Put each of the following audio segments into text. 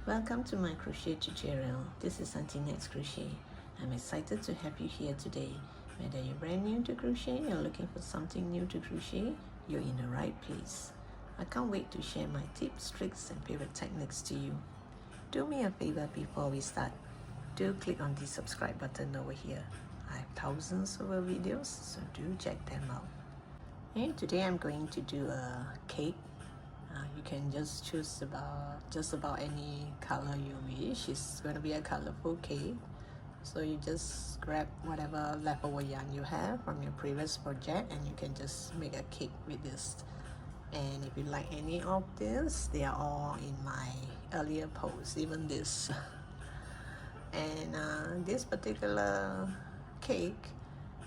Welcome to my crochet tutorial. This is Auntie Nat's Crochet. I'm excited to have you here today. Whether you're brand new to crochet or looking for something new to crochet, you're in the right place. I can't wait to share my tips, tricks, and favorite techniques to you. Do me a favor before we start. Do click on the subscribe button over here. I have thousands of videos, so do check them out. And today I'm going to do a cake. You can just choose just about any color you wish. It's going to be a colorful cake. So you just grab whatever leftover yarn you have from your previous project and you can just make a cake with this. And if you like any of this, they are all in my earlier posts, even this. And this particular cake,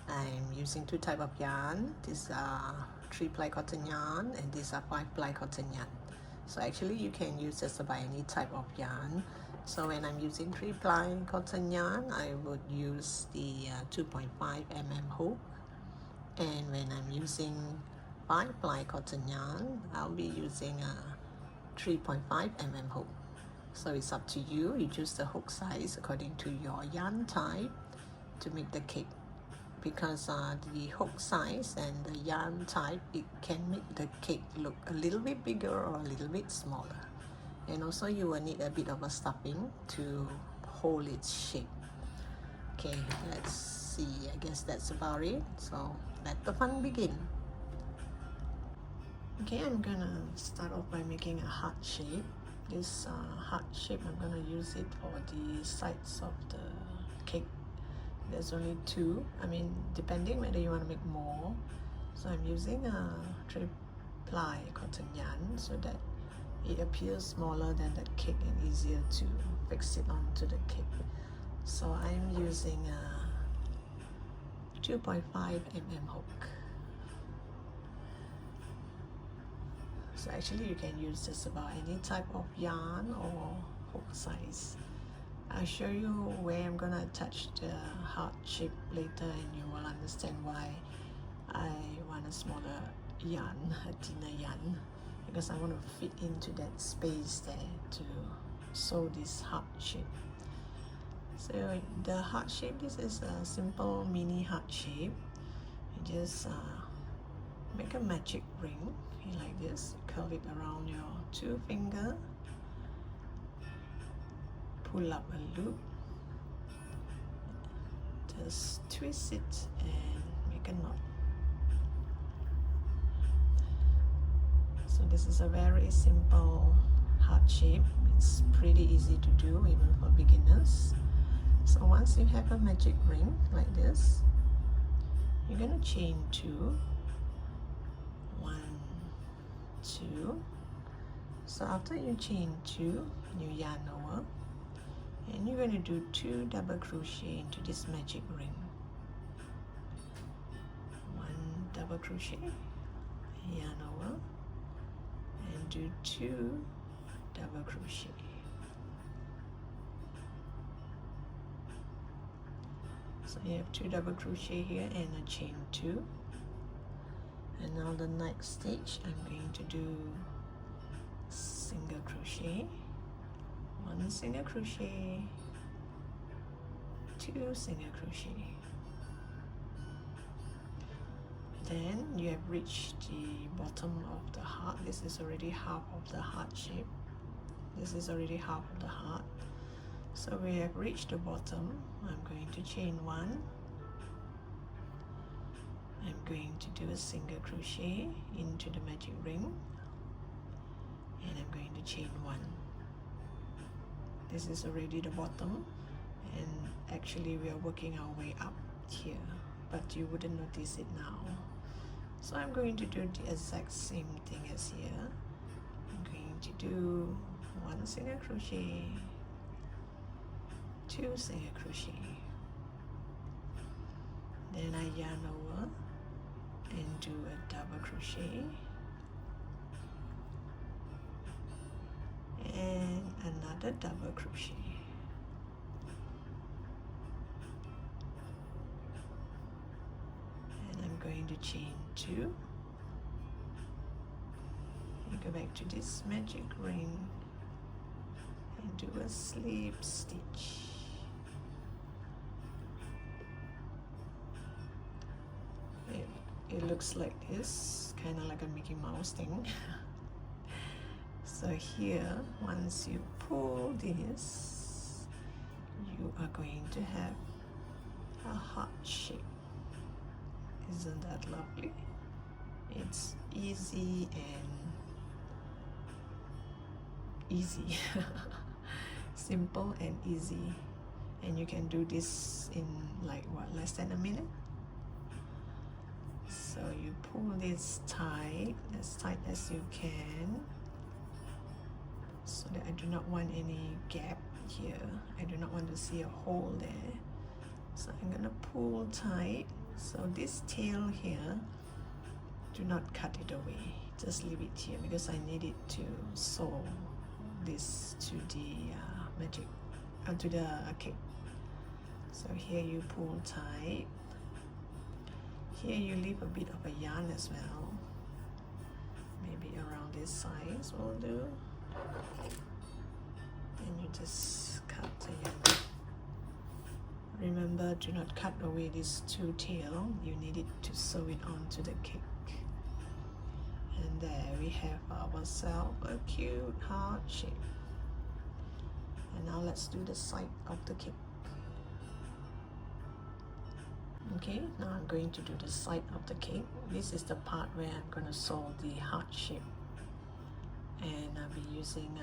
I'm using two types of yarn. These are 3-ply cotton yarn and these are 5-ply cotton yarn. So actually you can use just about any type of yarn. So when I'm using 3-ply cotton yarn, I would use the 2.5 mm hook. And when I'm using 5-ply cotton yarn, I'll be using a 3.5 mm hook. So it's up to you. You choose the hook size according to your yarn type to make the cake. Because the hook size and the yarn type, it can make the cake look a little bit bigger or a little bit smaller. And also you will need a bit of a stuffing to hold its shape. Okay, let's see. I guess that's about it. So let the fun begin. Okay, I'm gonna start off by making a heart shape. This heart shape, I'm gonna use it for the sides of the cake. There's only two, depending whether you want to make more. So I'm using a 3-ply cotton yarn so that it appears smaller than the cake and easier to fix it onto the cake. So I'm using a 2.5 mm hook. So actually you can use just about any type of yarn or hook size. I'll show you where I'm gonna attach the heart shape later and you will understand why I want a smaller yarn, a thinner yarn, because I want to fit into that space there to sew this heart shape. So the heart shape, this is a simple mini heart shape. You just make a magic ring like this, curl it around your 2 fingers. Pull up a loop, just twist it and make a knot. So this is a very simple heart shape. It's pretty easy to do even for beginners. So once you have a magic ring like this, you're going to chain 2, 1, 2. So after you chain 2, you yarn over. And you're going to do 2 double crochet into this magic ring. 1 double crochet, yarn over, and do 2 double crochet. So you have 2 double crochet here and a chain 2. And now the next stitch, I'm going to do single crochet. 1 single crochet, 2 single crochet. Then you have reached the bottom of the heart. This is already half of the heart shape. This is already half of the heart. So we have reached the bottom. I'm going to chain 1. I'm going to do a single crochet into the magic ring. And I'm going to chain 1. This is already the bottom, and actually we are working our way up here, but you wouldn't notice it now. So I'm going to do the exact same thing as here. I'm going to do 1 single crochet, 2 single crochet. Then I yarn over and do a double crochet. And another double crochet. And I'm going to chain 2 and go back to this magic ring and do a slip stitch. It looks like this, kind of like a Mickey Mouse thing. So here, once you pull this, you are going to have a heart shape. Isn't that lovely? It's easy and easy. Simple and easy. And you can do this in like what, less than a minute? So you pull this tight as you can, so that I do not want any gap here. I do not want to see a hole there. So I'm gonna pull tight. So this tail here, do not cut it away. Just leave it here because I need it to sew this to the to the cake. So here you pull tight. Here you leave a bit of a yarn as well. Maybe around this size will do. And you just cut the yarn. Remember, do not cut away this two tail. You need it to sew it onto the cake. And there we have ourselves a cute heart shape. And now let's do the side of the cake. Okay, now I'm going to do the side of the cake. This is the part where I'm going to sew the heart shape. And I'll be using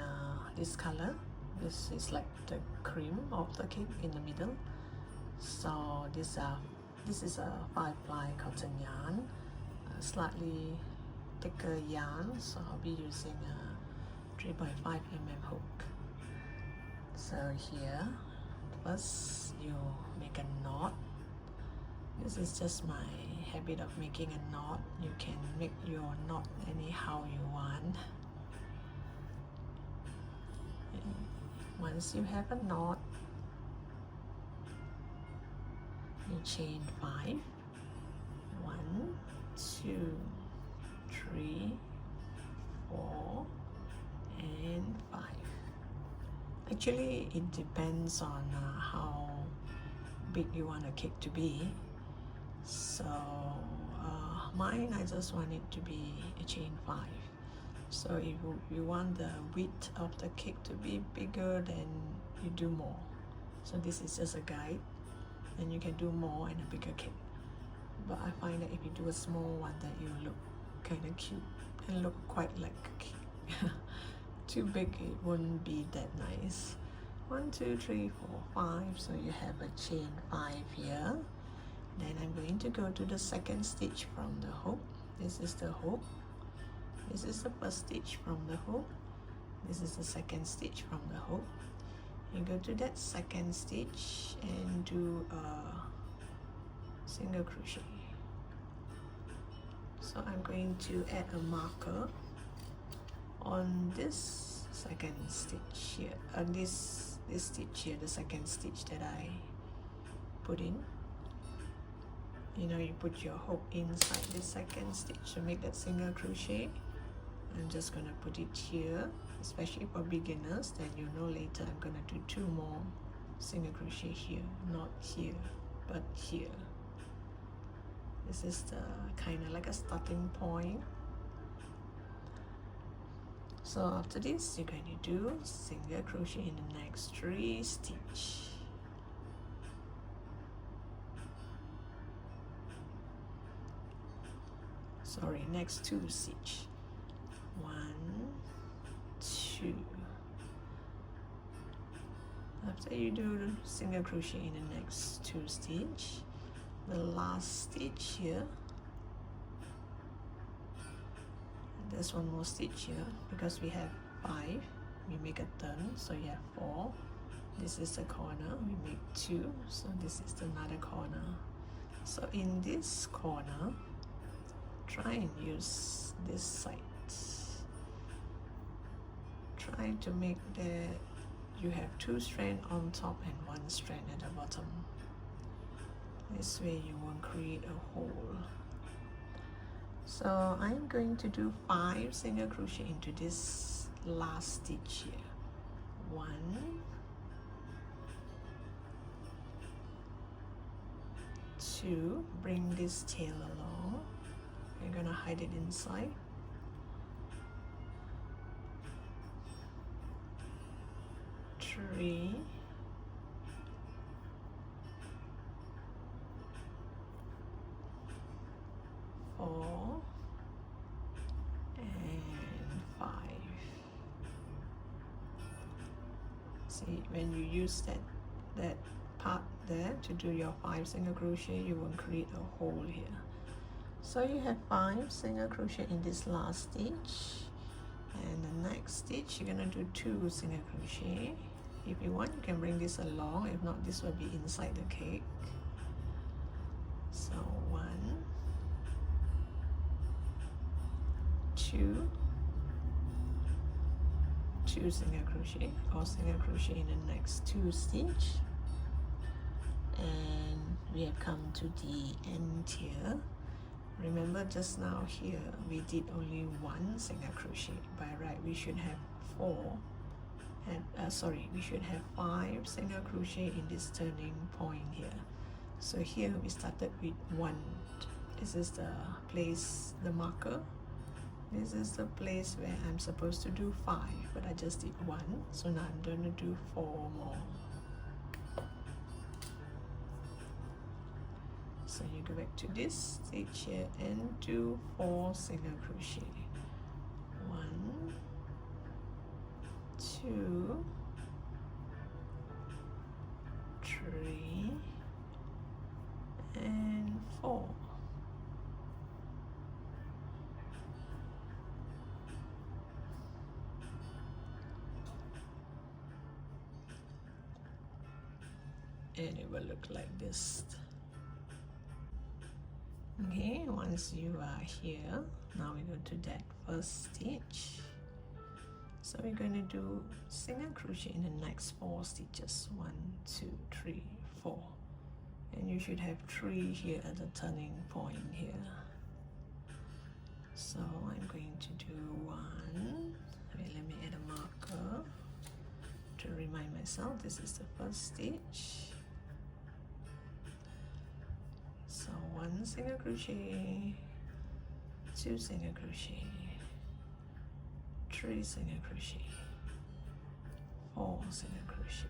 this color. This is like the cream of the cake in the middle. So this is a 5-ply cotton yarn, slightly thicker yarn. So I'll be using a 3.5 mm hook. So here, first you make a knot. This is just my habit of making a knot. You can make your knot anyhow you want. And once you have a knot, you chain 5. 1, 2, 3, 4, and 5. Actually, it depends on how big you want a cake to be. So mine, I just want it to be a chain 5. So if you want the width of the cake to be bigger, then you do more. So this is just a guide, and you can do more and a bigger cake. But I find that if you do a small one, that you look kind of cute and look quite like a cake. Too big, it wouldn't be that nice. 1, 2, 3, 4, 5. So you have a chain 5 here. Then I'm going to go to the second stitch from the hook. This is the hook. This is the first stitch from the hook. This is the second stitch from the hook. You go to that second stitch and do a single crochet. So I'm going to add a marker on this second stitch here, this stitch here, the second stitch that I put in. You know, you put your hook inside the second stitch to make that single crochet. I'm just gonna put it here, especially for beginners. Then you know later I'm gonna do 2 more single crochet here, not here, but here. This is the kind of like a starting point. So after this, you're going to do single crochet in the next 3 stitches. Sorry, next 2 stitches. 1, 2. After you do single crochet in the next 2 stitches, the last stitch here, there's 1 more stitch here because we have 5. We make a turn, so you have 4. This is the corner. We make 2, so this is another corner. So in this corner, try and use this side. Try to make that you have 2 strands on top and 1 strand at the bottom. This way you won't create a hole. So I'm going to do 5 single crochet into this last stitch here. 1, 2, bring this tail along. You're gonna hide it inside. 3, 4, and 5. See, when you use that part there to do your 5 single crochet, you will create a hole here. So you have 5 single crochet in this last stitch, and the next stitch you're gonna do 2 single crochet. If you want, you can bring this along. If not, this will be inside the cake. So 1, 2, 2 single crochet, or single crochet in the next 2 stitch, and we have come to the end here. Remember, just now here we did only 1 single crochet. By right, we should have 4, and sorry, we should have 5 single crochet in this turning point here. So here we started with 1. This is the place, the marker. This is the place where I'm supposed to do 5, but I just did 1. So now I'm going to do 4 more. So you go back to this stitch here and do 4 single crochet. 1, 2, 3, and 4. And it will look like this. Okay, once you are here, now we go to that first stitch. So we're going to do single crochet in the next 4 stitches. 1, 2, 3, 4. And you should have 3 here at the turning point here. So I'm going to do 1. Wait, let me add a marker to remind myself this is the first stitch. So 1 single crochet, 2 single crochet, 3 single crochet, 4 single crochet.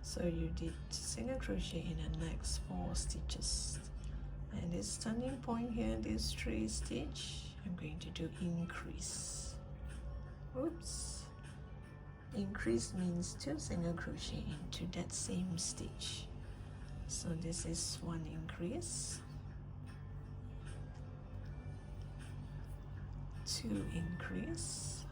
So you did single crochet in the next 4 stitches. And this turning point here, this 3 stitch, I'm going to do increase. Oops. Increase means 2 single crochet into that same stitch. So this is 1 increase, 2 increase,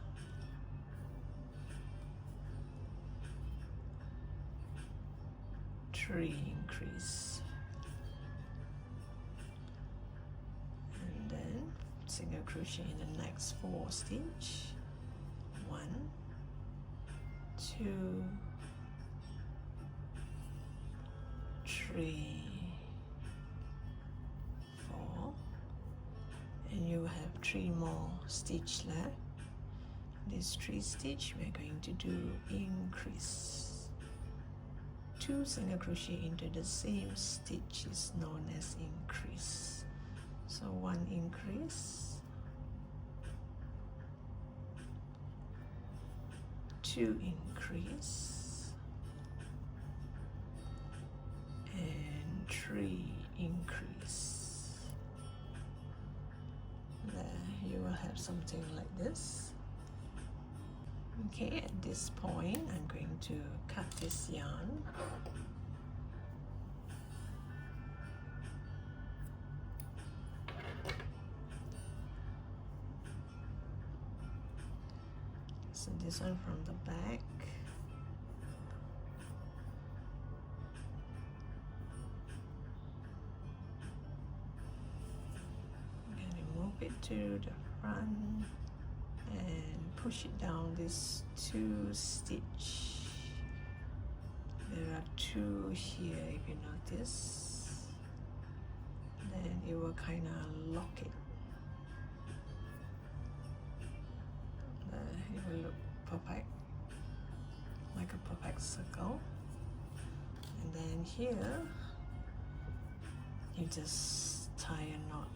3 increase, and then single crochet in the next 4 stitch. 1, 2, 3, 4, and you have 3 more stitch left. This 3 stitch we're going to do increase. 2 single crochet into the same stitch is known as increase. So 1 increase, 2 increase, and 3 increase. There, you will have something like this. Okay, at this point I'm going to cut this yarn. So this one from the back. I'm going to move it to the front and push it down this 2 stitch. There are 2 here, if you notice. Then it will kind of lock it. It will look perfect. circle, and then here you just tie a knot.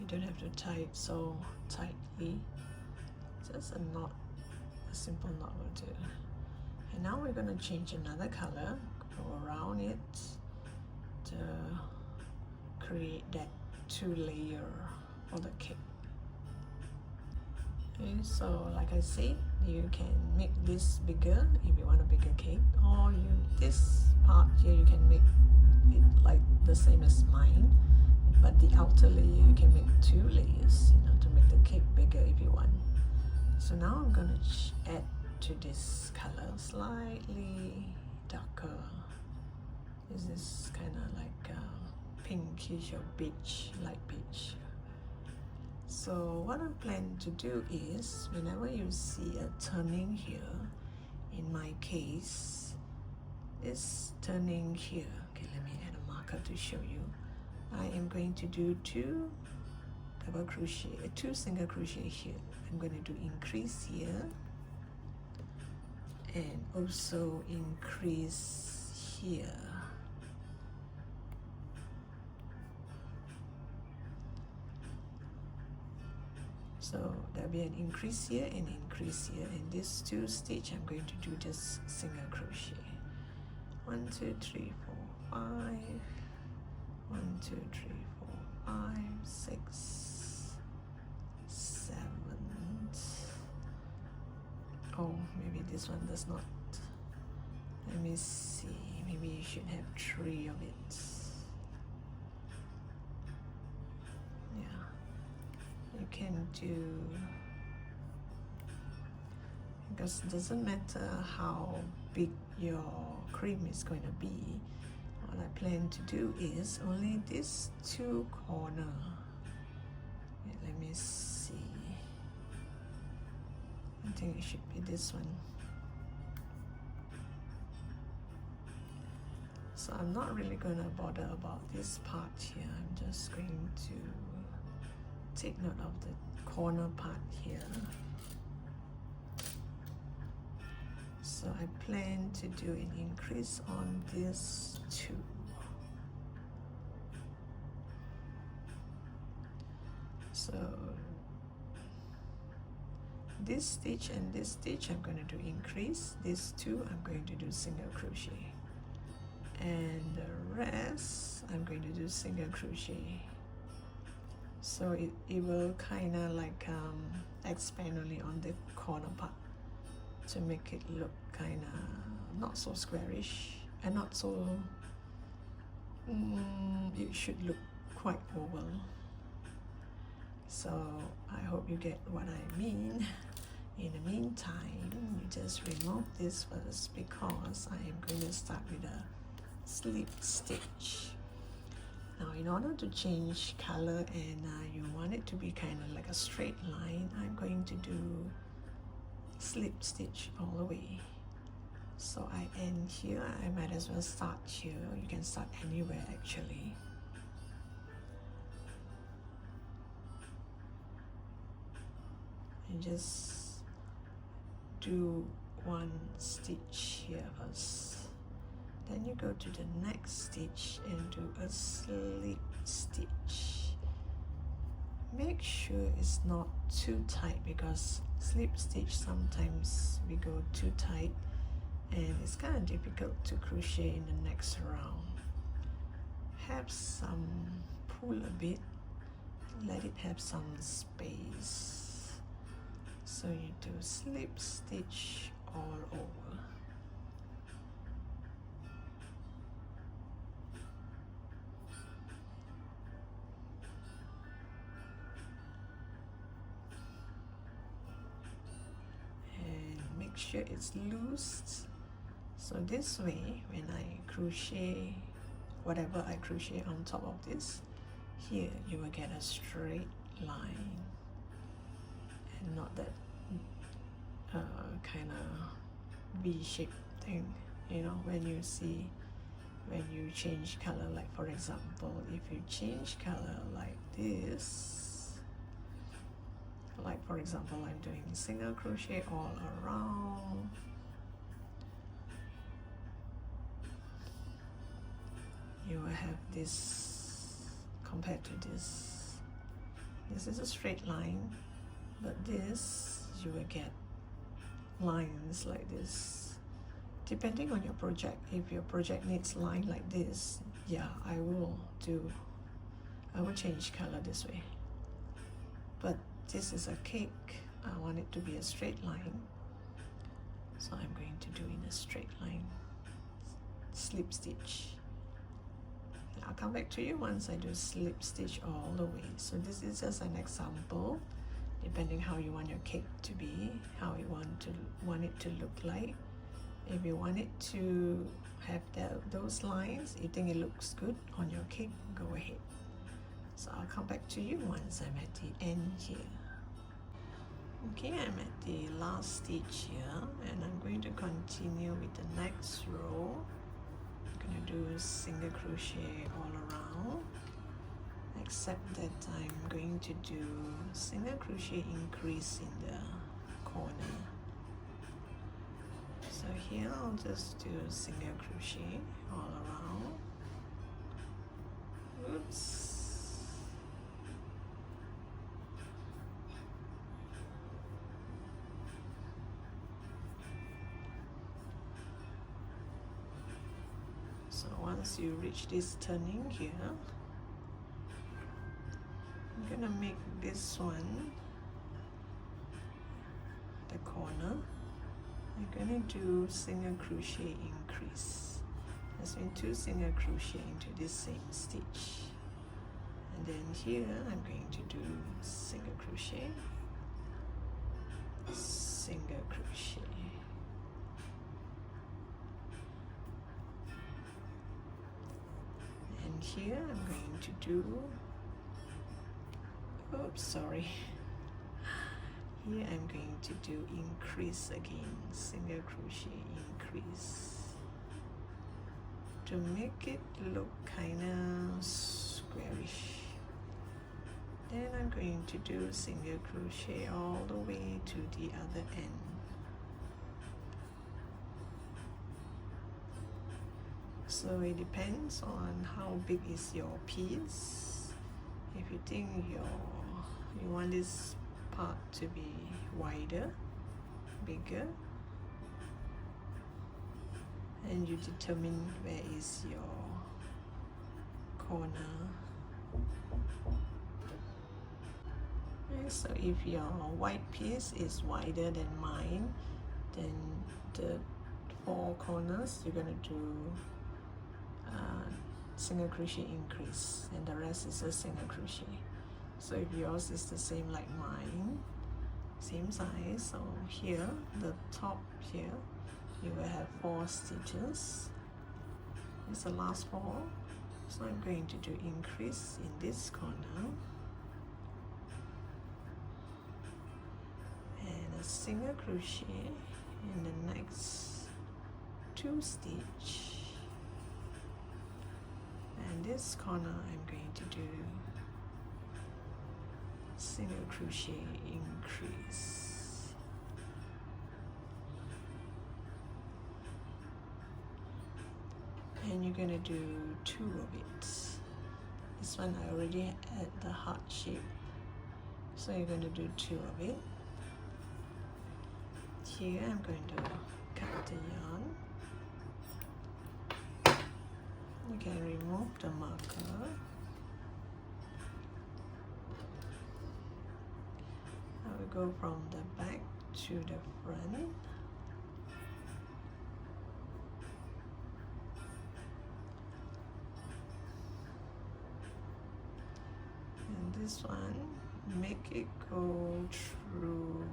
You don't have to tie it so tightly, just a knot, a simple knot will do. And now we're going to change another color, go around it to create that 2-layer for the cake. Okay, so like I said, you can make this bigger if you want a bigger cake, or this part here you can make it like the same as mine, but the outer layer you can make 2 layers, to make the cake bigger if you want. So now I'm going to add to this color slightly darker. This is kind of like pinkish or beige, light beige. So what I plan to do is, whenever you see a turning here, in my case, this turning here, okay, let me add a marker to show you. I am going to do 2 double crochet, 2 single crochet here. I'm going to do increase here, and also increase here. So there'll be an increase here and increase here, and these 2 stitches I'm going to do just single crochet. 1 2 3 4 5, 1 2 3 4 5 6 7. Oh, maybe this one does not. Let me see, maybe you should have 3 of it. Yeah, you can do, because it doesn't matter how big your cream is going to be. What I plan to do is only these 2 corners. Let me see, I think it should be this one. So I'm not really going to bother about this part here. I'm just going to take note of the corner part here. So I plan to do an increase on this 2. So this stitch and this stitch I'm going to do increase, these 2 I'm going to do single crochet, and the rest I'm going to do single crochet. So it will kind of like expand only on the corner part to make it look kind of not so squarish and not so, it should look quite oval. So I hope you get what I mean. In the meantime, you just remove this first, because I am going to start with a slip stitch. Now in order to change color and you want it to be kind of like a straight line, I'm going to do slip stitch all the way. So I end here, I might as well start here. You can start anywhere actually. And just do 1 stitch here first. Then you go to the next stitch and do a slip stitch. Make sure it's not too tight, because slip stitch sometimes we go too tight and it's kind of difficult to crochet in the next round. Have some pull a bit, let it have some space. So you do slip stitch all over. And make sure it's loose. So this way, when I crochet, whatever I crochet on top of this, here you will get a straight line and not that kind of V-shaped thing, when you see when you change color. Like for example, if you change color like this, like for example, I'm doing single crochet all around, you will have this compared to this. This is a straight line, but this you will get lines like this. Depending on your project, if your project needs line like this, yeah, I will change color this way. But this is a cake, I want it to be a straight line, so I'm going to do in a straight line, slip stitch. I'll come back to you once I do slip stitch all the way. So this is just an example, depending how you want your cake to be, how you want it to look like. If you want it to have those lines, you think it looks good on your cake, go ahead. So I'll come back to you once I'm at the end here. Okay, I'm at the last stitch here, and I'm going to continue with the next row. I'm going to do single crochet all around, except that I'm going to do single crochet increase in the corner. So here I'll just do single crochet all around. Oops. So once you reach this turning here, I'm gonna make this one the corner. I'm gonna do single crochet increase. That's been 2 single crochet into this same stitch, and then here I'm going to do single crochet, single crochet. And here I'm going to do, oops, sorry. Here I'm going to do increase again, single crochet increase, to make it look kind of squarish. Then I'm going to do single crochet all the way to the other end. So it depends on how big is your piece. If you think you want this part to be wider, bigger, and you determine where is your corner. Okay, so if your white piece is wider than mine, then the 4 corners you're going to do single crochet increase, and the rest is a single crochet. So if yours is the same like mine, same size, so here, the top here, you will have 4 stitches. It's the last 4. So I'm going to do increase in this corner, and a single crochet in the next 2 stitch. And this corner I'm going to do single crochet increase. And you're going to do 2 of it. This one I already had the heart shape, so you're going to do 2 of it. Here I'm going to cut the yarn. You can remove the marker. I will go from the back to the front. And this one, make it go through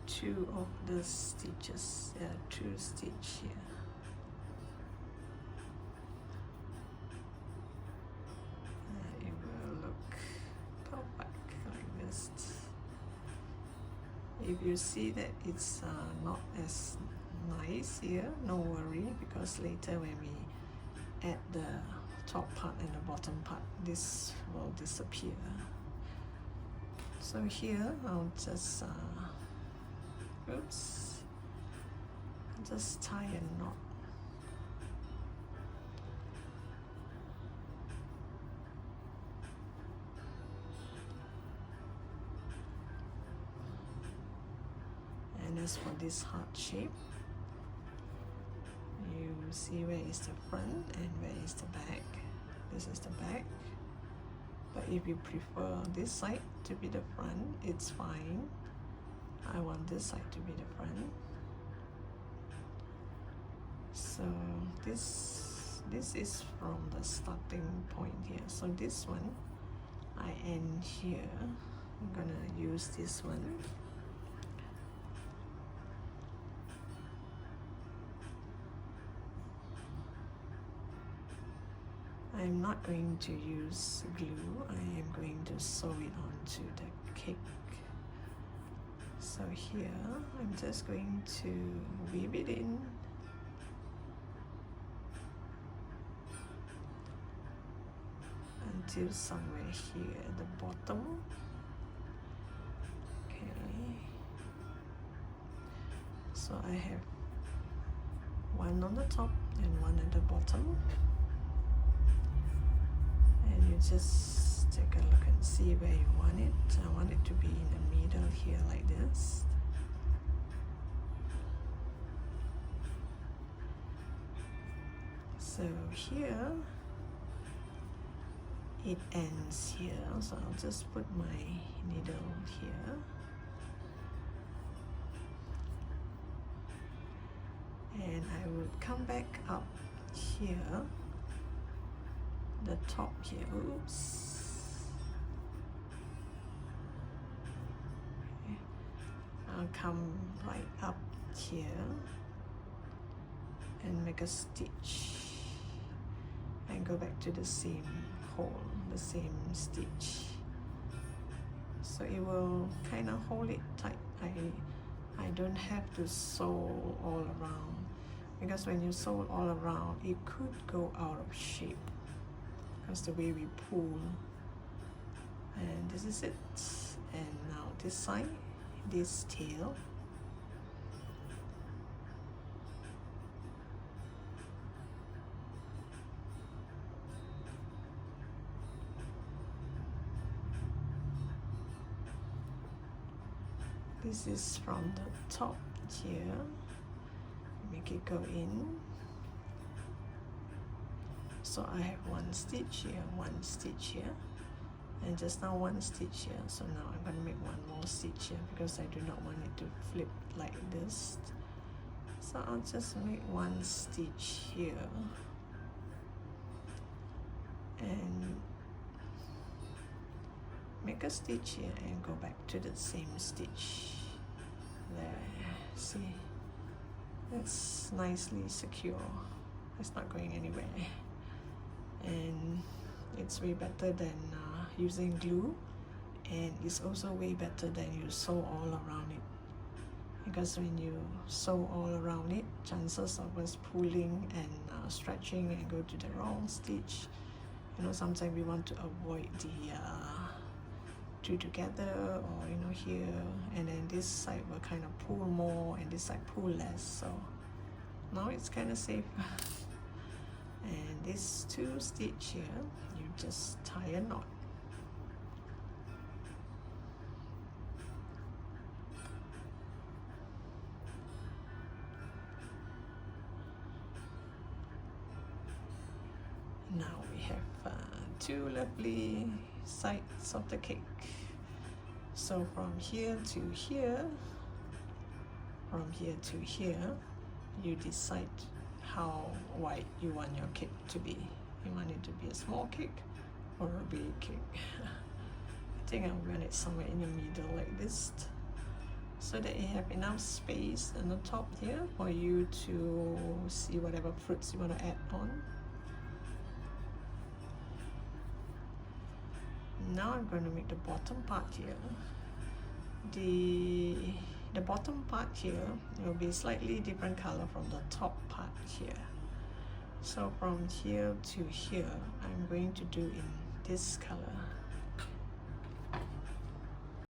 2 of the stitches. There are 2 stitches here. It will look perfect like this. If you see that it's not as nice here, no worry, because later when we add the top part and the bottom part, this will disappear. So here I'll just just tie a knot. And as for this heart shape, you see where is the front and where is the back. This is the back, but if you prefer this side to be the front, it's fine. I want this side to be the front. So this is from the starting point here. So this one I end here. I'm gonna use this one. I'm not going to use glue. I am going to sew it onto the cake. So here I'm just going to weave it in. Until somewhere here at the bottom. Okay. So I have one on the top and one at the bottom. And you just take a look and see where you want it. I want it to be in the middle here like this. So here it ends here, so I'll just put my needle here. And I would come back up here, the top here, oops. Okay. I'll come right up here and make a stitch and go back to the same hole, the same stitch. So it will kind of hold it tight. I don't have to sew all around, because when you sew all around it could go out of shape because the way we pull. And this is it. And now this side, this tail. This is from the top here. Make it go in. So I have one stitch here, one stitch here, and just now one stitch here. So now I'm going to make one more stitch here because I do not want it to flip like this. So I'll just make one stitch here and make a stitch here and go back to the same stitch. There, see, it's nicely secure. It's not going anywhere, and it's way better than using glue, and it's also way better than you sew all around it, because when you sew all around it, chances of us pulling and stretching and go to the wrong stitch. You know, sometimes we want to avoid the two together, or you know, here, and then this side will kind of pull more and this side pull less. So now it's kind of safe. And this two stitch here, you just tie a knot. Now we have two lovely sides of the cake. So from here to here, from here to here, you decide how wide you want your cake to be. You want it to be a small cake or a big cake. I think I want it somewhere in the middle like this, so that you have enough space on the top here for you to see whatever fruits you want to add on. Now I'm going to make the bottom part here. the bottom part here will be slightly different color from the top part here. So from here to here, I'm going to do in this color.